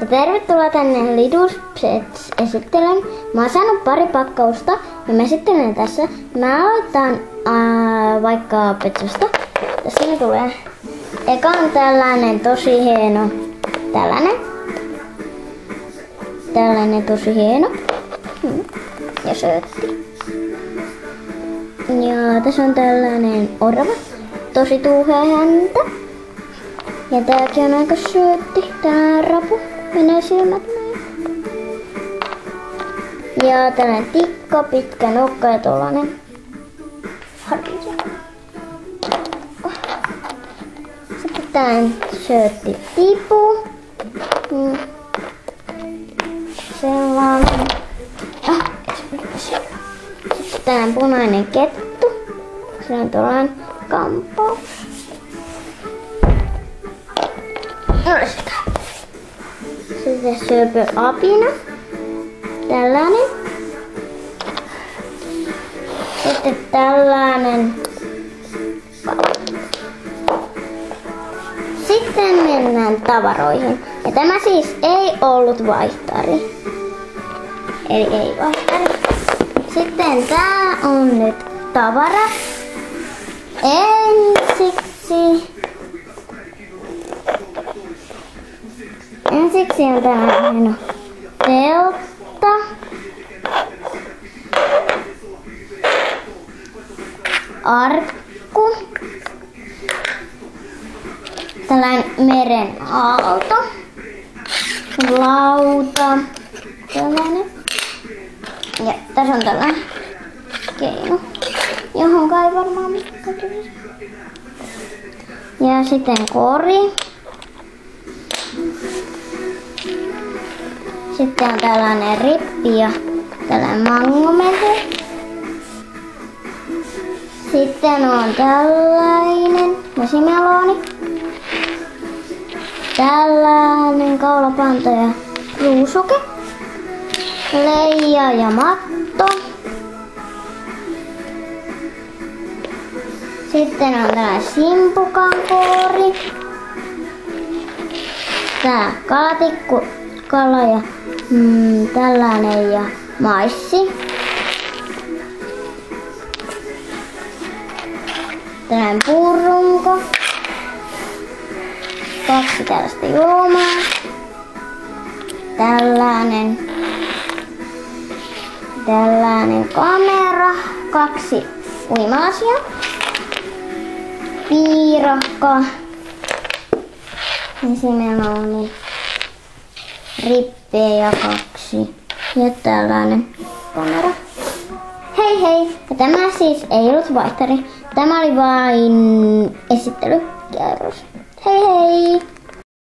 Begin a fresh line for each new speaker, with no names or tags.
Ja tervetuloa tänne Lidus Pets esittelen. Mä oon saanut pari pakkausta ja mä esittelen tässä. Mä aloitan vaikka Petsusta. Tässä ne tulee. Eka on tällainen tosi hieno. Tällainen tosi hieno. Ja söötti. Ja tässä on tällainen orava. Tosi tuuhea häntä. Ja tääkin on aika söötti. Tällainen rapu. Menee silmät näin. Ja tällainen tikka, pitkä nokka ja tollanen harja. Sitten tällainen söötti tipu. Sellainen. Sitten tällainen punainen kettu. Se on tollainen kampaus. Sitten söpöapina. Tällainen. Sitten tällainen. Sitten mennään tavaroihin. Ja tämä siis ei ollut vaihtari. Eli ei vaihtari. Sitten tää on nyt tavara. Ensiksi on tällainen teltta. Arkku. Tällainen meren aalto. Lauta. Tällainen. Ja tässä on tällainen keino, johon ei varmaan mikään tulisi. Ja sitten kori. Sitten on tällainen rippi ja tällainen mangomehu. Sitten on tällainen vesimeloni. Tällainen kaulapanta ja ruusuke. Leija ja matto. Sitten on tällainen simpukankoori. Tää kalatikku, kala ja tällainen ja maissi. Tällainen puurunko. 2 tällaista juomaa. Tällainen kamera. 2 uima-asia. Piirakka. Vesimeloni. Rippejä 2. Ja tällainen kamera. Hei hei! Ja tämä siis ei ollut vaihtari. Tämä oli vain esittelykierros. Hei hei!